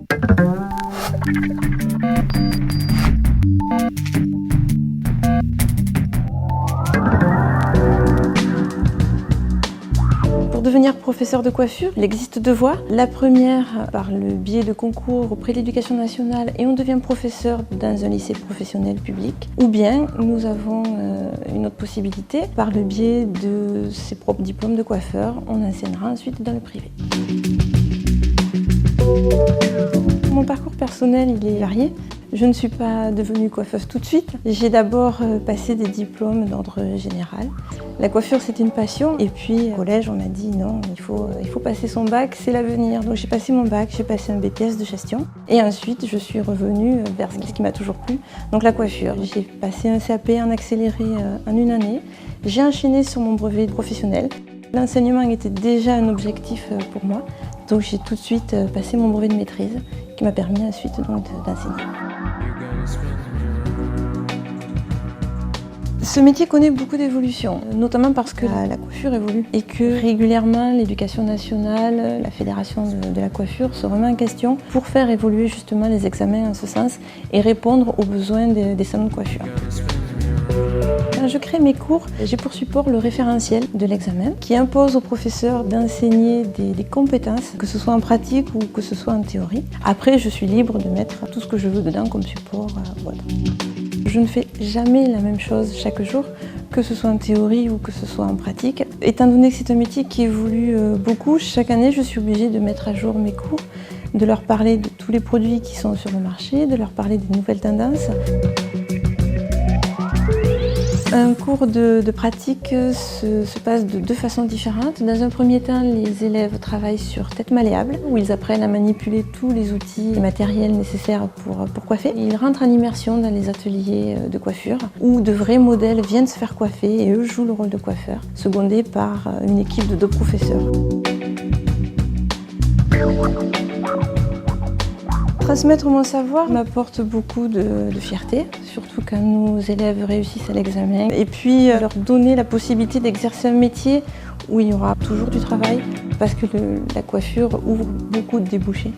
Pour devenir professeur de coiffure, il existe deux voies. La première, par le biais de concours auprès de l'Éducation nationale et on devient professeur dans un lycée professionnel public. Ou bien, nous avons une autre possibilité, par le biais de ses propres diplômes de coiffeur, on enseignera ensuite dans le privé. Mon parcours personnel, il est varié. Je ne suis pas devenue coiffeuse tout de suite. J'ai d'abord passé des diplômes d'ordre général. La coiffure, c'est une passion. Et puis, au collège, on m'a dit non, il faut passer son bac, c'est l'avenir. Donc j'ai passé mon bac, j'ai passé un BTS de gestion. Et ensuite, je suis revenue vers ce qui m'a toujours plu, donc la coiffure. J'ai passé un CAP en accéléré en une année. J'ai enchaîné sur mon brevet professionnel. L'enseignement était déjà un objectif pour moi. Donc j'ai tout de suite passé mon brevet de maîtrise qui m'a permis ensuite d'enseigner. Ce métier connaît beaucoup d'évolutions, notamment parce que la coiffure évolue et que régulièrement l'Éducation nationale, la Fédération de la coiffure se remet en question pour faire évoluer justement les examens en ce sens et répondre aux besoins des salons de coiffure. Quand je crée mes cours, j'ai pour support le référentiel de l'examen qui impose aux professeurs d'enseigner des compétences, que ce soit en pratique ou que ce soit en théorie. Après, je suis libre de mettre tout ce que je veux dedans comme support ou autre. Je ne fais jamais la même chose chaque jour, que ce soit en théorie ou que ce soit en pratique. Étant donné que c'est un métier qui évolue beaucoup, chaque année je suis obligée de mettre à jour mes cours, de leur parler de tous les produits qui sont sur le marché, de leur parler des nouvelles tendances. Un cours de pratique se passe de deux façons différentes. Dans un premier temps, les élèves travaillent sur tête malléable, où ils apprennent à manipuler tous les outils et matériels nécessaires pour coiffer. Ils rentrent en immersion dans les ateliers de coiffure, où de vrais modèles viennent se faire coiffer et eux jouent le rôle de coiffeur, secondés par une équipe de 2 professeurs. Transmettre mon savoir m'apporte beaucoup de fierté, surtout quand nos élèves réussissent à l'examen. Et puis leur donner la possibilité d'exercer un métier où il y aura toujours du travail, parce que la coiffure ouvre beaucoup de débouchés.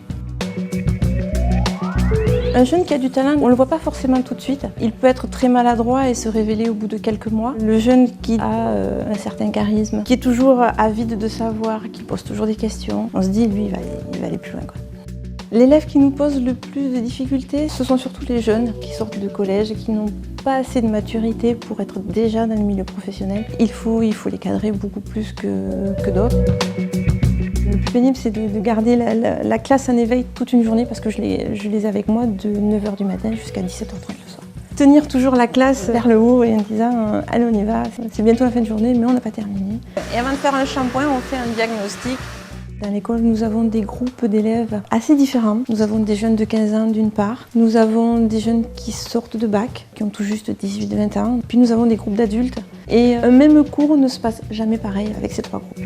Un jeune qui a du talent, on ne le voit pas forcément tout de suite. Il peut être très maladroit et se révéler au bout de quelques mois. Le jeune qui a un certain charisme, qui est toujours avide de savoir, qui pose toujours des questions, on se dit, lui, il va aller plus loin, quoi. L'élève qui nous pose le plus de difficultés, ce sont surtout les jeunes qui sortent de collège et qui n'ont pas assez de maturité pour être déjà dans le milieu professionnel. Il faut les cadrer beaucoup plus que d'autres. Le plus pénible, c'est de garder la classe en éveil toute une journée parce que je les ai avec moi de 9h du matin jusqu'à 17h30 le soir. Tenir toujours la classe vers le haut et en disant « Allez, on y va, c'est bientôt la fin de journée, mais on n'a pas terminé ». Et avant de faire un shampoing, on fait un diagnostic. Dans l'école, nous avons des groupes d'élèves assez différents. Nous avons des jeunes de 15 ans d'une part. Nous avons des jeunes qui sortent de bac, qui ont tout juste 18-20 ans. Puis nous avons des groupes d'adultes. Et un même cours ne se passe jamais pareil avec ces 3 groupes.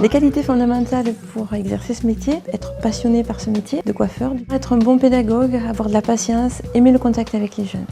Les qualités fondamentales pour exercer ce métier, être passionné par ce métier de coiffeur, être un bon pédagogue, avoir de la patience, aimer le contact avec les jeunes.